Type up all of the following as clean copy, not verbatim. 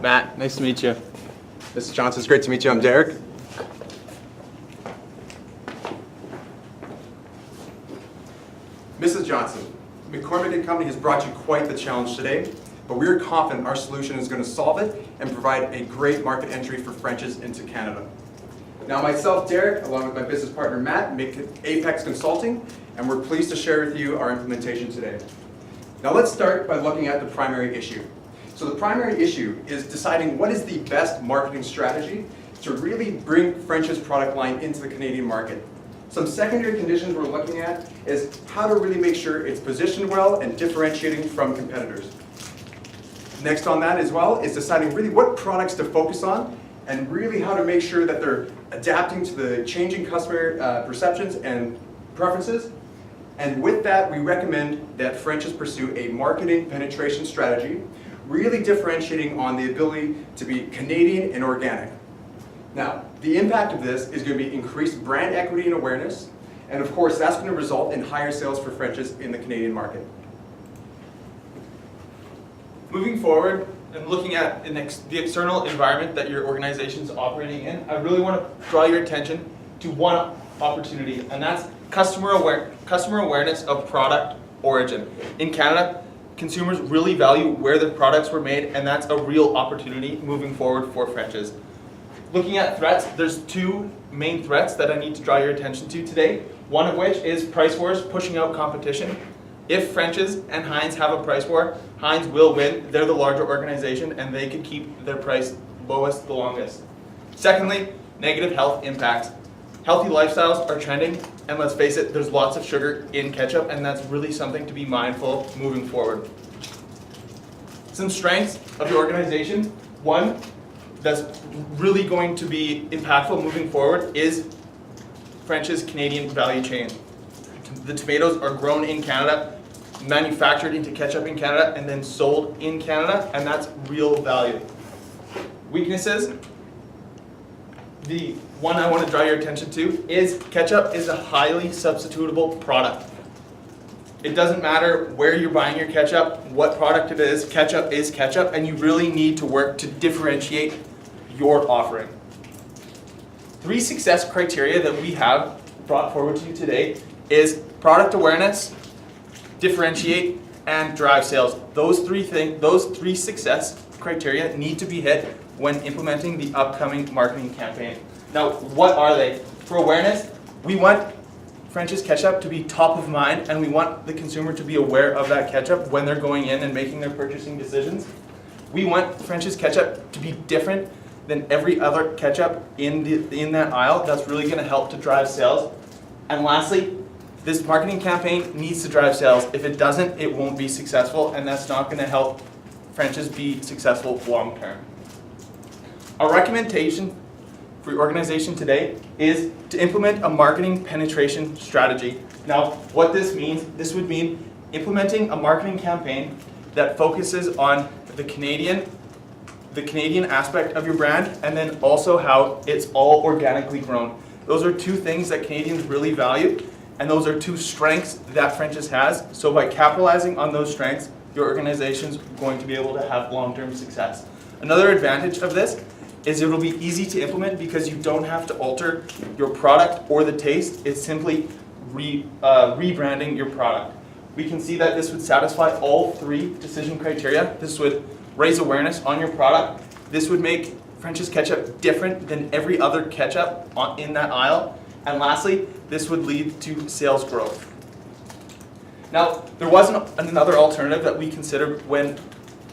Matt, nice to meet you. Mrs. Johnson, it's great to meet you. I'm Derek. Mrs. Johnson, McCormick & Company has brought you quite the challenge today, but we are confident our solution is going to solve it and provide a great market entry for French's into Canada. Now myself, Derek, along with my business partner Matt, make Apex Consulting, and we're pleased to share with you our implementation today. Now let's start by looking at the primary issue. So the primary issue is deciding what is the best marketing strategy to really bring French's product line into the Canadian market. Some secondary conditions we're looking at is how to really make sure it's positioned well and differentiating from competitors. Next on that as well is deciding really what products to focus on and really how to make sure that they're adapting to the changing customer perceptions and preferences. And with that, we recommend that French's pursue a marketing penetration strategy, really differentiating on the ability to be Canadian and organic. Now, the impact of this is going to be increased brand equity and awareness, and of course that's going to result in higher sales for French's in the Canadian market. Moving forward and looking at the external environment that your organization is operating in, I really want to draw your attention to one opportunity, and that's customer awareness of product origin. In Canada, consumers really value where the products were made, and that's a real opportunity moving forward for French's. Looking at threats, there's two main threats that I need to draw your attention to today. One of which is price wars pushing out competition. If French's and Heinz have a price war, Heinz will win. They're the larger organization and they can keep their price lowest the longest. Secondly, negative health impacts. Healthy lifestyles are trending, and let's face it, there's lots of sugar in ketchup, and that's really something to be mindful moving forward. Some strengths of your organization. One that's really going to be impactful moving forward is French's Canadian value chain. The tomatoes are grown in Canada, manufactured into ketchup in Canada, and then sold in Canada, and that's real value. Weaknesses. The one I want to draw your attention to is ketchup is a highly substitutable product. It doesn't matter where you're buying your ketchup, what product it is ketchup, and you really need to work to differentiate your offering. 3 success criteria that we have brought forward to you today is product awareness, differentiate, and drive sales. Those three success criteria need to be hit when implementing the upcoming marketing campaign. Now, what are they? For awareness, we want French's ketchup to be top of mind, and we want the consumer to be aware of that ketchup when they're going in and making their purchasing decisions. We want French's ketchup to be different than every other ketchup in that aisle. That's really going to help to drive sales. And lastly, this marketing campaign needs to drive sales. If it doesn't, it won't be successful, and that's not going to help French's be successful long term. Our recommendation for your organization today is to implement a marketing penetration strategy. Now, what this means, this would mean implementing a marketing campaign that focuses on the Canadian aspect of your brand, and then also how it's all organically grown. Those are 2 things that Canadians really value, and those are 2 strengths that French's has. So by capitalizing on those strengths, your organization's going to be able to have long-term success. Another advantage of this is it'll be easy to implement because you don't have to alter your product or the taste. It's simply rebranding your product. We can see that this would satisfy all 3 decision criteria. This would raise awareness on your product. This would make French's ketchup different than every other ketchup in that aisle. And lastly, this would lead to sales growth. Now, there was another alternative that we considered when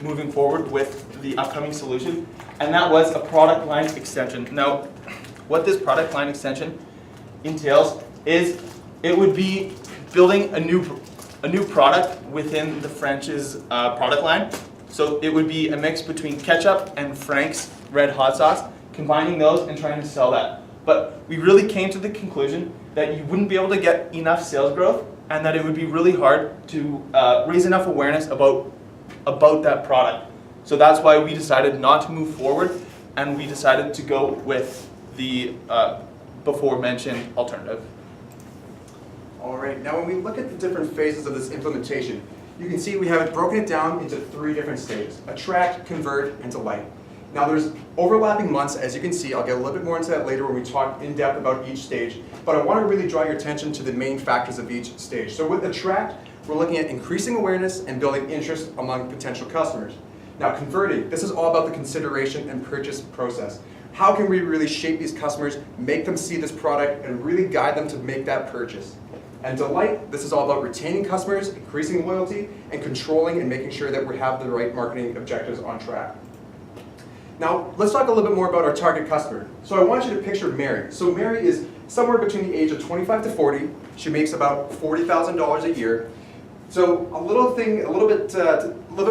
moving forward with the upcoming solution, and that was a product line extension. Now, what this product line extension entails is it would be building a new product within the French's product line. So it would be a mix between ketchup and Frank's red hot sauce, combining those and trying to sell that. But we really came to the conclusion that you wouldn't be able to get enough sales growth, and that it would be really hard to raise enough awareness about that product. So that's why we decided not to move forward, and we decided to go with the before mentioned alternative. All right, now when we look at the different phases of this implementation, you can see we have broken it down into 3 different stages: attract, convert, and delight. Now there's overlapping months, as you can see. I'll get a little bit more into that later when we talk in depth about each stage, but I want to really draw your attention to the main factors of each stage. So with Attract, we're looking at increasing awareness and building interest among potential customers. Now converting, this is all about the consideration and purchase process. How can we really shape these customers, make them see this product, and really guide them to make that purchase? And Delight, this is all about retaining customers, increasing loyalty, and controlling and making sure that we have the right marketing objectives on track. Now, let's talk a little bit more about our target customer. So I want you to picture Mary. So Mary is somewhere between the age of 25 to 40. She makes about $40,000 a year. So a little bit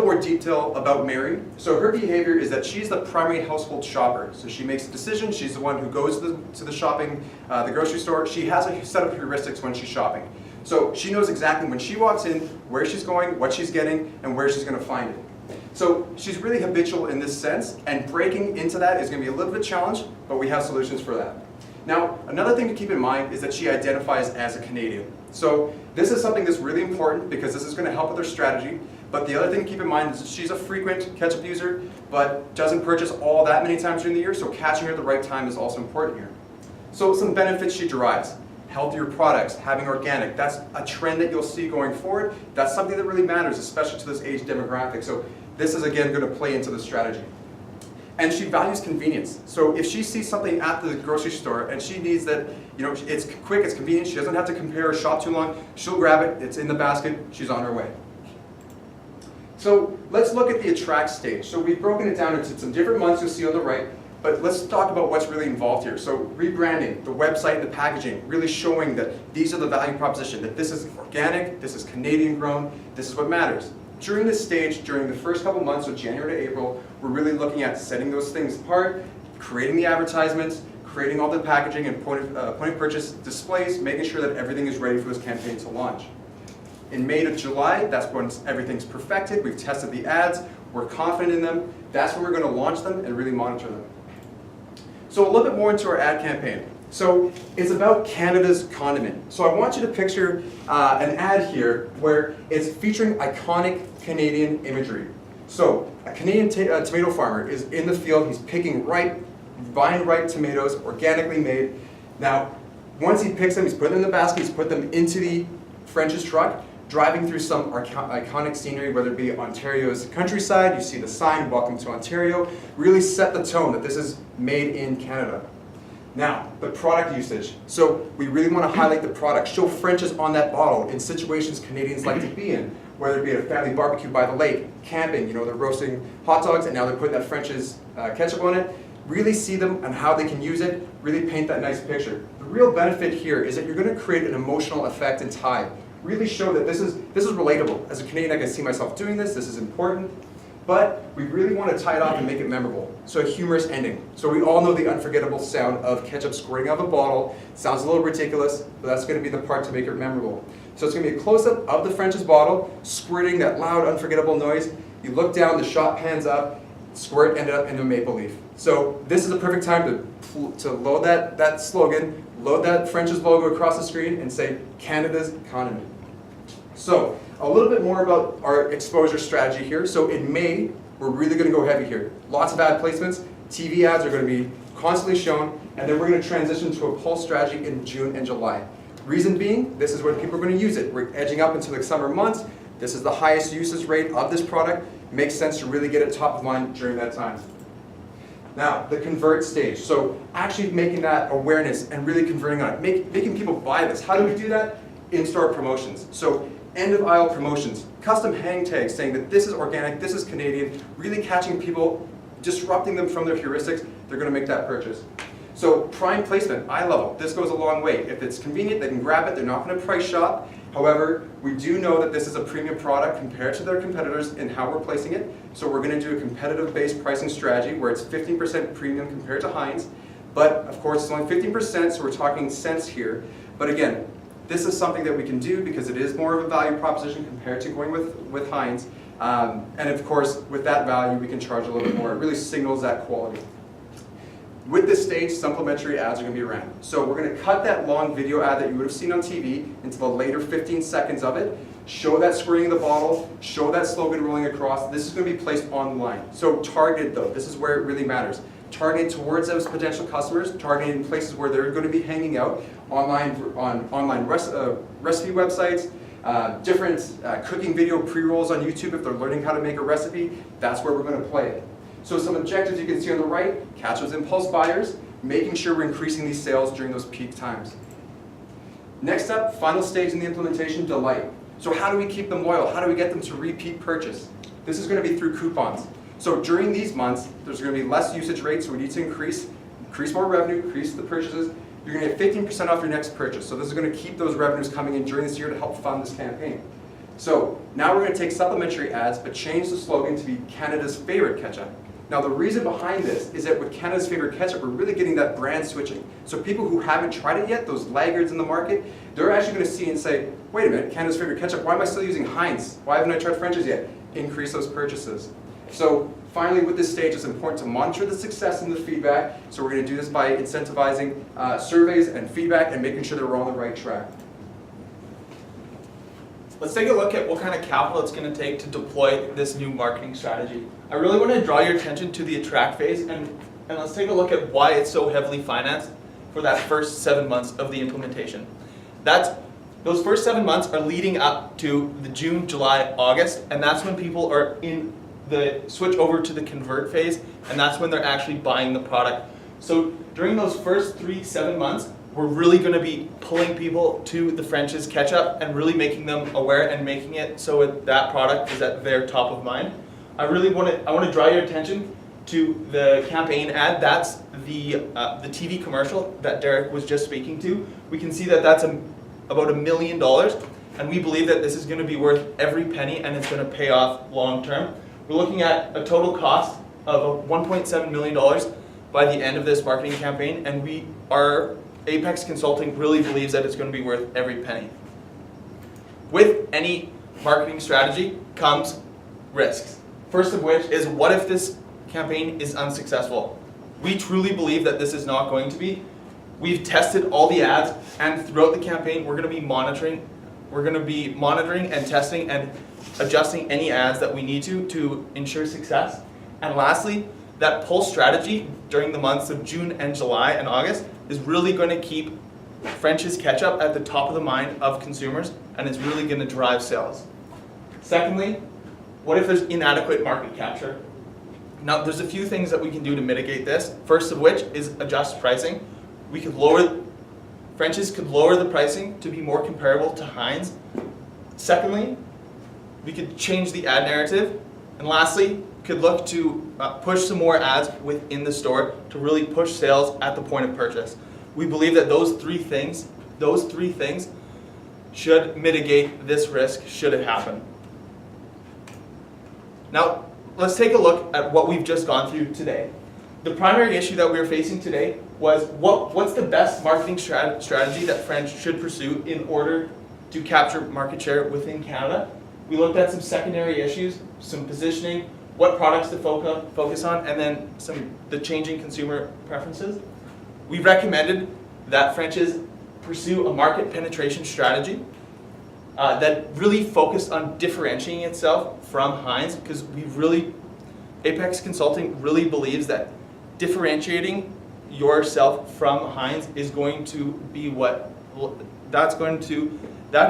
more detail about Mary. So her behavior is that she's the primary household shopper. So she makes decisions. She's the one who goes to the shopping, the grocery store. She has a set of heuristics when she's shopping. So she knows exactly when she walks in, where she's going, what she's getting, and where she's going to find it. So she's really habitual in this sense, and breaking into that is going to be a little bit challenged, but we have solutions for that. Now, another thing to keep in mind is that she identifies as a Canadian. So this is something that's really important because this is going to help with her strategy. But the other thing to keep in mind is that she's a frequent ketchup user, but doesn't purchase all that many times during the year, so catching her at the right time is also important here. So some benefits she derives. Healthier products, having organic, that's a trend that you'll see going forward. That's something that really matters, especially to this age demographic. So this is again going to play into the strategy. And she values convenience. So if she sees something at the grocery store and she needs that, it's quick, it's convenient, she doesn't have to compare or shop too long, she'll grab it, it's in the basket, she's on her way. So let's look at the Attract stage. So we've broken it down into some different months you'll see on the right, but let's talk about what's really involved here. So rebranding, the website and the packaging, really showing that these are the value proposition, that this is organic, this is Canadian grown, this is what matters. During this stage, during the first couple months, so January to April, we're really looking at setting those things apart, creating the advertisements, creating all the packaging and point of purchase displays, making sure that everything is ready for this campaign to launch. In May to July, that's when everything's perfected, we've tested the ads, we're confident in them, that's when we're going to launch them and really monitor them. So a little bit more into our ad campaign. So it's about Canada's condiment. So I want you to picture an ad here where it's featuring iconic Canadian imagery. So a Canadian tomato farmer is in the field, he's picking ripe, vine-ripe tomatoes, organically made. Now, once he picks them, he's putting them in the basket, he's put them into the French's truck, driving through some iconic scenery, whether it be Ontario's countryside, you see the sign, "Welcome to Ontario," really set the tone that this is made in Canada. Now, the product usage. So we really want to highlight the product, show French's on that bottle in situations Canadians like to be in, whether it be at a family barbecue by the lake, camping, they're roasting hot dogs and now they're putting that French's ketchup on it. Really see them and how they can use it, really paint that nice picture. The real benefit here is that you're going to create an emotional effect and tie. Really show that this is relatable. As a Canadian, I can see myself doing this is important. But we really want to tie it off and make it memorable. So a humorous ending. So we all know the unforgettable sound of ketchup squirting out of a bottle. Sounds a little ridiculous, but that's going to be the part to make it memorable. So it's going to be a close-up of the French's bottle, squirting that loud, unforgettable noise. You look down, the shot pans up, squirt ended up in a maple leaf. So this is the perfect time to load that slogan, load that French's logo across the screen, and say, Canada's condiment. So, a little bit more about our exposure strategy here. So in May, we're really going to go heavy here. Lots of ad placements. TV ads are going to be constantly shown, and then we're going to transition to a pulse strategy in June and July. Reason being, this is when people are going to use it. We're edging up into the summer months. This is the highest usage rate of this product. It makes sense to really get it top of mind during that time. Now, the convert stage. So actually making that awareness and really converting on it, making people buy this. How do we do that? In-store promotions. So end-of-aisle promotions, custom hang tags saying that this is organic, this is Canadian, really catching people, disrupting them from their heuristics, they're going to make that purchase. So prime placement, eye level, this goes a long way. If it's convenient, they can grab it, they're not going to price shop. However, we do know that this is a premium product compared to their competitors in how we're placing it. So we're going to do a competitive-based pricing strategy where it's 15% premium compared to Heinz. But of course, it's only 15%, so we're talking cents here. But again, this is something that we can do because it is more of a value proposition compared to going with Heinz. And of course, with that value, we can charge a little bit more. It really signals that quality. With this stage, supplementary ads are going to be ran. So we're going to cut that long video ad that you would have seen on TV into the later 15 seconds of it. show that squirting of the bottle, show that slogan rolling across. This is going to be placed online. So targeted though, this is where it really matters. Targeted towards those potential customers, targeted in places where they're going to be hanging out, online recipe websites, different cooking video pre-rolls on YouTube if they're learning how to make a recipe. That's where we're going to play it. So some objectives you can see on the right, catch those impulse buyers, making sure we're increasing these sales during those peak times. Next up, final stage in the implementation, delight. So how do we keep them loyal? How do we get them to repeat purchase? This is going to be through coupons. So during these months, there's going to be less usage rates, so we need to increase more revenue, increase the purchases. You're going to get 15% off your next purchase. So this is going to keep those revenues coming in during this year to help fund this campaign. So now we're going to take supplementary ads, but change the slogan to be Canada's favorite ketchup. Now the reason behind this is that with Canada's favorite ketchup, we're really getting that brand switching. So people who haven't tried it yet, those laggards in the market, they're actually going to see and say, wait a minute, Canada's favorite ketchup, why am I still using Heinz? Why haven't I tried French's yet? Increase those purchases. So finally, with this stage, it's important to monitor the success and the feedback. So we're going to do this by incentivizing surveys and feedback and making sure that we're on the right track. Let's take a look at what kind of capital it's going to take to deploy this new marketing strategy. I really want to draw your attention to the attract phase, and let's take a look at why it's so heavily financed for that first 7 months of the implementation. Those first 7 months are leading up to the June, July, August, and that's when people are in the switch over to the convert phase, and that's when they're actually buying the product. So during those first 7 months, we're really going to be pulling people to the French's ketchup and really making them aware and making it so that product is at their top of mind. I want to draw your attention to the campaign ad. That's the TV commercial that Derek was just speaking to. We can see that that's about $1 million, and we believe that this is going to be worth every penny and it's going to pay off long term. We're looking at a total cost of $1.7 million by the end of this marketing campaign, and Apex Consulting really believes that it's going to be worth every penny. With any marketing strategy comes risks. First of which is, what if this campaign is unsuccessful? We truly believe that this is not going to be. We've tested all the ads, and throughout the campaign, we're going to be monitoring. We're going to be monitoring and testing and adjusting any ads that we need to ensure success. And lastly, that pull strategy during the months of June and July and August is really going to keep French's ketchup at the top of the mind of consumers, and it's really going to drive sales. Secondly, what if there's inadequate market capture? Now, there's a few things that we can do to mitigate this. First of which is adjust pricing. French's could lower the pricing to be more comparable to Heinz. Secondly, we could change the ad narrative. And lastly, could look to push some more ads within the store to really push sales at the point of purchase. We believe that those three things should mitigate this risk should it happen. Now, let's take a look at what we've just gone through today. The primary issue that we were facing today was what's the best marketing strategy that French should pursue in order to capture market share within Canada. We looked at some secondary issues, some positioning, what products to focus on, and then the changing consumer preferences. We recommended that French's pursue a market penetration strategy that really focused on differentiating itself from Heinz, because Apex Consulting really believes that differentiating yourself from Heinz is going to be that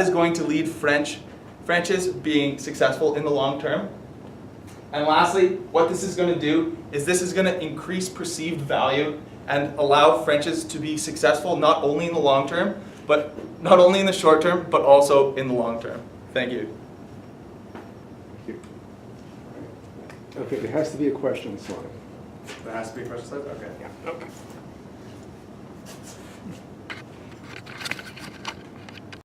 is going to lead French's being successful in the long term. And lastly, what this is going to do is this is going to increase perceived value and allow French's to be successful not only in the long term, but not only in the short term, but also in the long term. Thank you. Okay, there has to be a question slide. There has to be a question slide? Okay. Yeah. Okay.